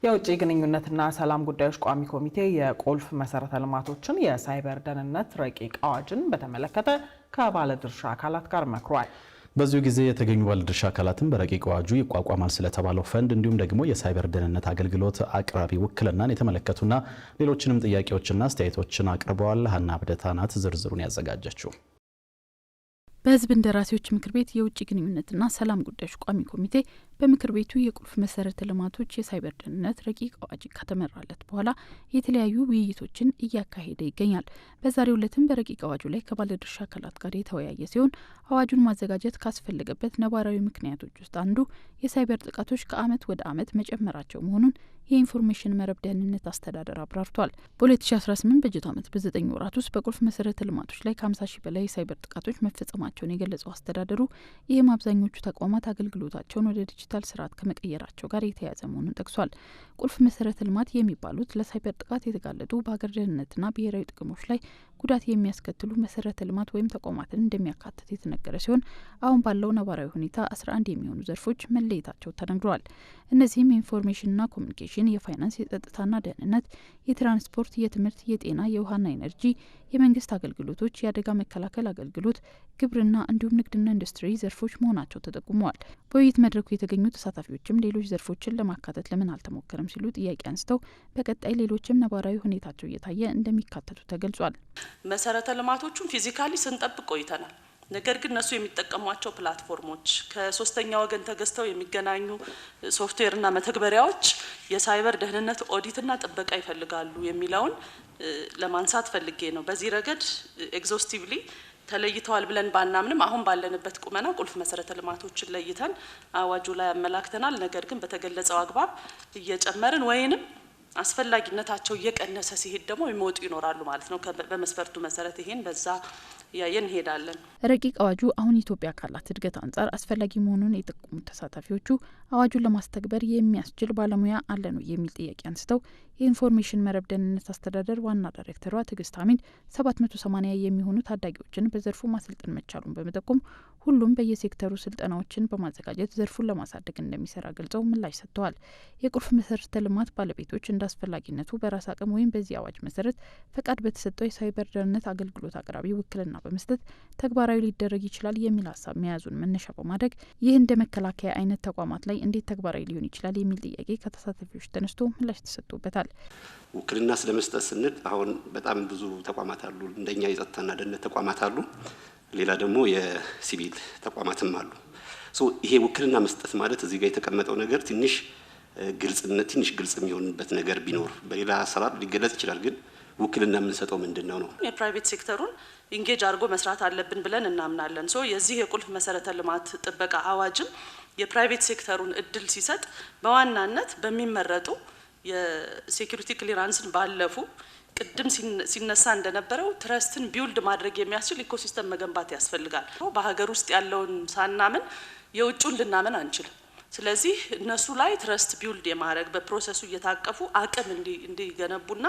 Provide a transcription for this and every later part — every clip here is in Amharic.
የውጭ ግንኙነትና ሰላም ጉዳዮች ቋሚ ኮሚቴ የቁልፍ መሰረተ ልማቶችን የሳይበር ደህንነት ረቂቅ አዋጅን በተመለከተ ከባለድርሻ አካላት ጋር መክሯል። በዚሁ ጊዜ የተገኙ ባለድርሻ አካላትም በረቂቅ አዋጁ ይቋቋማል ስለተባለው ፈንድ እንዲሁም ደግሞ የሳይበር ደህንነት አገልግሎት አቅራቢ ውክልናን የተመለከቱና ሌሎችንም ጥያቄዎችና አስተያየቶችን አቅርበዋል። ሀና አብደታ ናት ዝርዝሩን ያዘጋጀችው። በህዝብ እንደራሴዎች ምክር ቤት የውጭ ግንኙነትና ሰላም ጉዳዮች ቋሚ ኮሚቴ በምክር ቤቱ የቁልፍ መሰረተ ልማቶች የሳይበር ደህንነት ረቂቅ አዋጅ ከተመራለት በኋላ የተለያዩ ውይይቶችን እያካሄደ ይገኛል። በዛሬው ዕለትም በረቂቅ አዋጁ ላይ ከባለድርሻ አካላት ጋር የተወያየ ሲሆን አዋጁን ማዘጋጀት ካስፈለገበት ነባራዊ ምክንያቶች ውስጥ አንዱ የሳይበር ጥቃቶች ከአመት ወደ አመት መጨመራቸው መሆኑን የኢንፎርሜሽን መረብ ደህንነት አስተዳደር አብራርቷል። በ2018 በጀት ዓመት በ9 ወራት ውስጥ በቁልፍ መሰረተ ልማቶች ላይ ከ50 ሺህ በላይ የሳይበር ጥቃቶች መፈጸማቸውን የገለጸው አስተዳደሩ ይህም አብዛኞቹ ተቋማት አገልግሎታቸውን ወደ ዲጂታል ስርዓት ከመቀየራቸው ጋር የተያያዘ መሆኑን ጠቅሷል። ቁልፍ መሰረተ ልማት የሚባሉት ለሳይበር ጥቃት የተጋለጡ በሀገር ደህንነትና ብሔራዊ ጥቅሞች ላይ ጉዳት የሚያስከትሉ መሰረተ ልማት ወይም ተቋማትን እንደሚያካትት የተነገረ ሲሆን አሁን ባለው ነባራዊ ሁኔታ 11 የሚሆኑ ዘርፎች መለየታቸው ተነግሯል። እነዚህም የኢንፎርሜሽንና ኮሚኒኬሽን፣ የፋይናንስ፣ የጸጥታና ደህንነት፣ የትራንስፖርት፣ የትምህርት፣ የጤና፣ የውሃና ኢነርጂ፣ የመንግስት አገልግሎቶች፣ የአደጋ መከላከል አገልግሎት፣ ግብርና እንዲሁም ንግድና ኢንዱስትሪ ዘርፎች መሆናቸው ተጠቁመዋል። በውይይት መድረኩ የተገኙ ተሳታፊዎችም ሌሎች ዘርፎችን ለማካተት ለምን አልተሞከረም ሲሉ ጥያቄ አንስተው በቀጣይ ሌሎችም ነባራዊ ሁኔታቸው እየታየ እንደሚካተቱ ተገልጿል። መሰረተ ልማቶቹን ፊዚካሊ ስንጠብቅ ቆይተናል። ነገር ግን እነሱ የሚጠቀሟቸው ፕላትፎርሞች ከሶስተኛ ወገን ተገዝተው የሚገናኙ ሶፍትዌርና መተግበሪያዎች የሳይበር ደህንነት ኦዲትና ጥበቃ ይፈልጋሉ የሚለውን ለማንሳት ፈልጌ ነው። በዚህ ረገድ ኤግዞስቲቭሊ ተለይተዋል ብለን ባናምንም አሁን ባለንበት ቁመና ቁልፍ መሰረተ ልማቶችን ለይተን አዋጁ ላይ ያመላክተናል። ነገር ግን በተገለጸው አግባብ እየጨመርን ወይንም አስፈላጊነታቸው እየቀነሰ ሲሄድ ደግሞ የሚወጡ ይኖራሉ ማለት ነው። በመስፈርቱ መሰረት ይሄን በዛ ያየን እንሄዳለን። ረቂቅ አዋጁ አሁን ኢትዮጵያ ካላት እድገት አንጻር አስፈላጊ መሆኑን የጠቆሙት ተሳታፊዎቹ አዋጁን ለማስተግበር የሚያስችል ባለሙያ አለ ነው የሚል ጥያቄ አንስተው የኢንፎርሜሽን መረብ ደህንነት አስተዳደር ዋና ዳይሬክተሯ ትዕግስት አሚን 780 የሚሆኑ ታዳጊዎችን በዘርፉ ማሰልጠን መቻሉን በመጠቆም ሁሉም በየሴክተሩ ስልጠናዎችን በማዘጋጀት ዘርፉን ለማሳደግ እንደሚሰራ ገልጸው ምላሽ ሰጥተዋል። የቁልፍ መሰረተ ልማት ባለቤቶች እንደ አስፈላጊነቱ በራስ አቅም ወይም በዚህ አዋጅ መሰረት ፈቃድ በተሰጠው የሳይበር ደህንነት አገልግሎት አቅራቢ ውክልና በመስጠት ተግባራዊ ሊደረግ ይችላል የሚል ሀሳብ መያዙን መነሻ በማድረግ ይህ እንደ መከላከያ አይነት ተቋማት ላይ እንዴት ተግባራዊ ሊሆን ይችላል የሚል ጥያቄ ከተሳታፊዎች ተነስቶ ምላሽ ተሰጥቶበታል። ውክልና ስለመስጠት ስንል አሁን በጣም ብዙ ተቋማት አሉ። እንደኛ የጸጥታና ደህንነት ተቋማት አሉ። ሌላ ደግሞ የሲቪል ተቋማትም አሉ። ይሄ ውክልና መስጠት ማለት እዚህ ጋር የተቀመጠው ነገር ትንሽ ግልጽ የሚሆንበት ነገር ቢኖር በሌላ አሰራር ሊገለጽ ይችላል። ግን ውክልና የምንሰጠው ምንድነው ነው? የፕራይቬት ሴክተሩን ኢንጌጅ አድርጎ መስራት አለብን ብለን እናምናለን። የዚህ የቁልፍ መሰረተ ልማት ጥበቃ አዋጅም የፕራይቬት ሴክተሩን እድል ሲሰጥ በዋናነት በሚመረጡ የሴኩሪቲ ክሊራንስን ባለፉ ቅድም ሲነሳ እንደነበረው ትረስትን ቢውልድ ማድረግ የሚያስችል ኢኮሲስተም መገንባት ያስፈልጋል። በሀገር ውስጥ ያለውን ሳናምን የውጭውን ልናምን አንችልም። ስለዚህ እነሱ ላይ ትረስት ቢውልድ የማድረግ በፕሮሰሱ እየታቀፉ አቅም እንዲገነቡና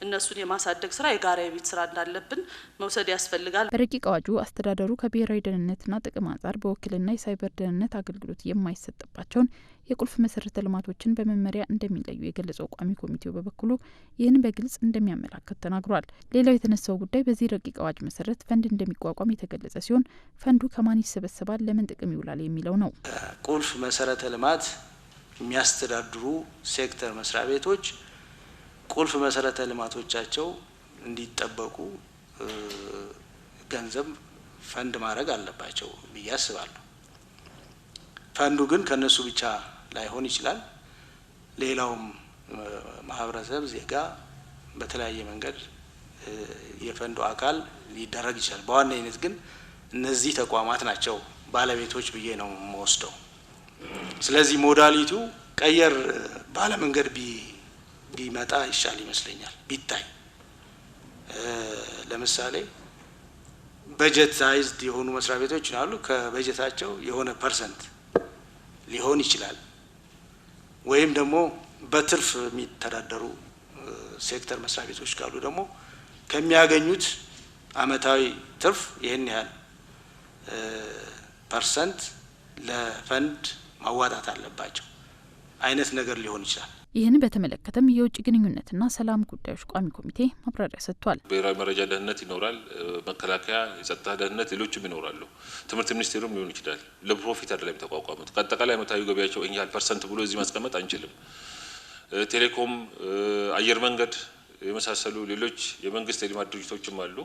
እነሱን የማሳደግ ስራ የጋራ የቤት ስራ እንዳለብን መውሰድ ያስፈልጋል። በረቂቅ አዋጁ አስተዳደሩ ከብሔራዊ ደህንነትና ጥቅም አንጻር በውክልና የሳይበር ደህንነት አገልግሎት የማይሰጥባቸውን የቁልፍ መሰረተ ልማቶችን በመመሪያ እንደሚለዩ የገለጸው ቋሚ ኮሚቴው በበኩሉ ይህን በግልጽ እንደሚያመላክት ተናግሯል። ሌላው የተነሳው ጉዳይ በዚህ ረቂቅ አዋጅ መሰረት ፈንድ እንደሚቋቋም የተገለጸ ሲሆን ፈንዱ ከማን ይሰበሰባል፣ ለምን ጥቅም ይውላል የሚለው ነው። ቁልፍ መሰረተ ልማት የሚያስተዳድሩ ሴክተር መስሪያ ቤቶች ቁልፍ መሰረተ ልማቶቻቸው እንዲጠበቁ ገንዘብ ፈንድ ማድረግ አለባቸው ብዬ አስባለሁ። ፈንዱ ግን ከነሱ ብቻ ላይሆን ይችላል። ሌላውም ማህበረሰብ ዜጋ በተለያየ መንገድ የፈንዱ አካል ሊደረግ ይችላል። በዋነኝነት ግን እነዚህ ተቋማት ናቸው ባለቤቶች ብዬ ነው የምወስደው። ስለዚህ ሞዳሊቲው ቀየር ባለ መንገድ ቢመጣ ይሻል ይመስለኛል። ቢታይ ለምሳሌ በጀት ሳይዝድ የሆኑ መስሪያ ቤቶች አሉ። ከበጀታቸው የሆነ ፐርሰንት ሊሆን ይችላል። ወይም ደግሞ በትርፍ የሚተዳደሩ ሴክተር መስሪያ ቤቶች ካሉ ደግሞ ከሚያገኙት አመታዊ ትርፍ ይህን ያህል ፐርሰንት ለፈንድ ማዋጣት አለባቸው አይነት ነገር ሊሆን ይችላል። ይህን በተመለከተም የውጭ ግንኙነትና ሰላም ጉዳዮች ቋሚ ኮሚቴ ማብራሪያ ሰጥቷል። ብሔራዊ መረጃ ደህንነት ይኖራል፣ መከላከያ፣ የጸጥታ ደህንነት፣ ሌሎችም ይኖራሉ። ትምህርት ሚኒስቴሩም ሊሆን ይችላል። ለፕሮፊት አይደለም የተቋቋሙት። ከአጠቃላይ ዓመታዊ ገቢያቸው ያህል % ብሎ እዚህ ማስቀመጥ አንችልም። ቴሌኮም፣ አየር መንገድ የመሳሰሉ ሌሎች የመንግስት የልማት ድርጅቶችም አሉ።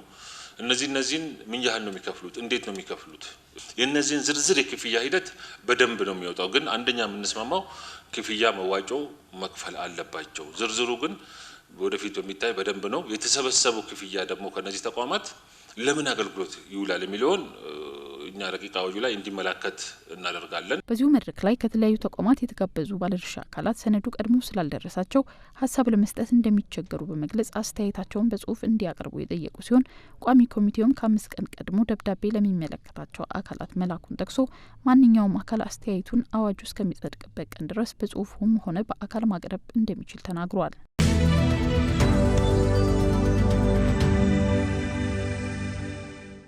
እነዚህን ምን ያህል ነው የሚከፍሉት? እንዴት ነው የሚከፍሉት? የእነዚህን ዝርዝር የክፍያ ሂደት በደንብ ነው የሚወጣው። ግን አንደኛ የምንስማማው ክፍያ መዋጮ መክፈል አለባቸው። ዝርዝሩ ግን ወደፊት በሚታይ በደንብ ነው። የተሰበሰቡ ክፍያ ደግሞ ከነዚህ ተቋማት ለምን አገልግሎት ይውላል የሚለውን እኛ ረቂቅ አዋጁ ላይ እንዲመለከት እናደርጋለን። በዚሁ መድረክ ላይ ከተለያዩ ተቋማት የተጋበዙ ባለድርሻ አካላት ሰነዱ ቀድሞ ስላልደረሳቸው ሀሳብ ለመስጠት እንደሚቸገሩ በመግለጽ አስተያየታቸውን በጽሁፍ እንዲያቀርቡ የጠየቁ ሲሆን ቋሚ ኮሚቴውም ከ5 ቀን ቀድሞ ደብዳቤ ለሚመለከታቸው አካላት መላኩን ጠቅሶ ማንኛውም አካል አስተያየቱን አዋጁ እስከሚጸድቅበት ቀን ድረስ በጽሁፍም ሆነ በአካል ማቅረብ እንደሚችል ተናግሯል።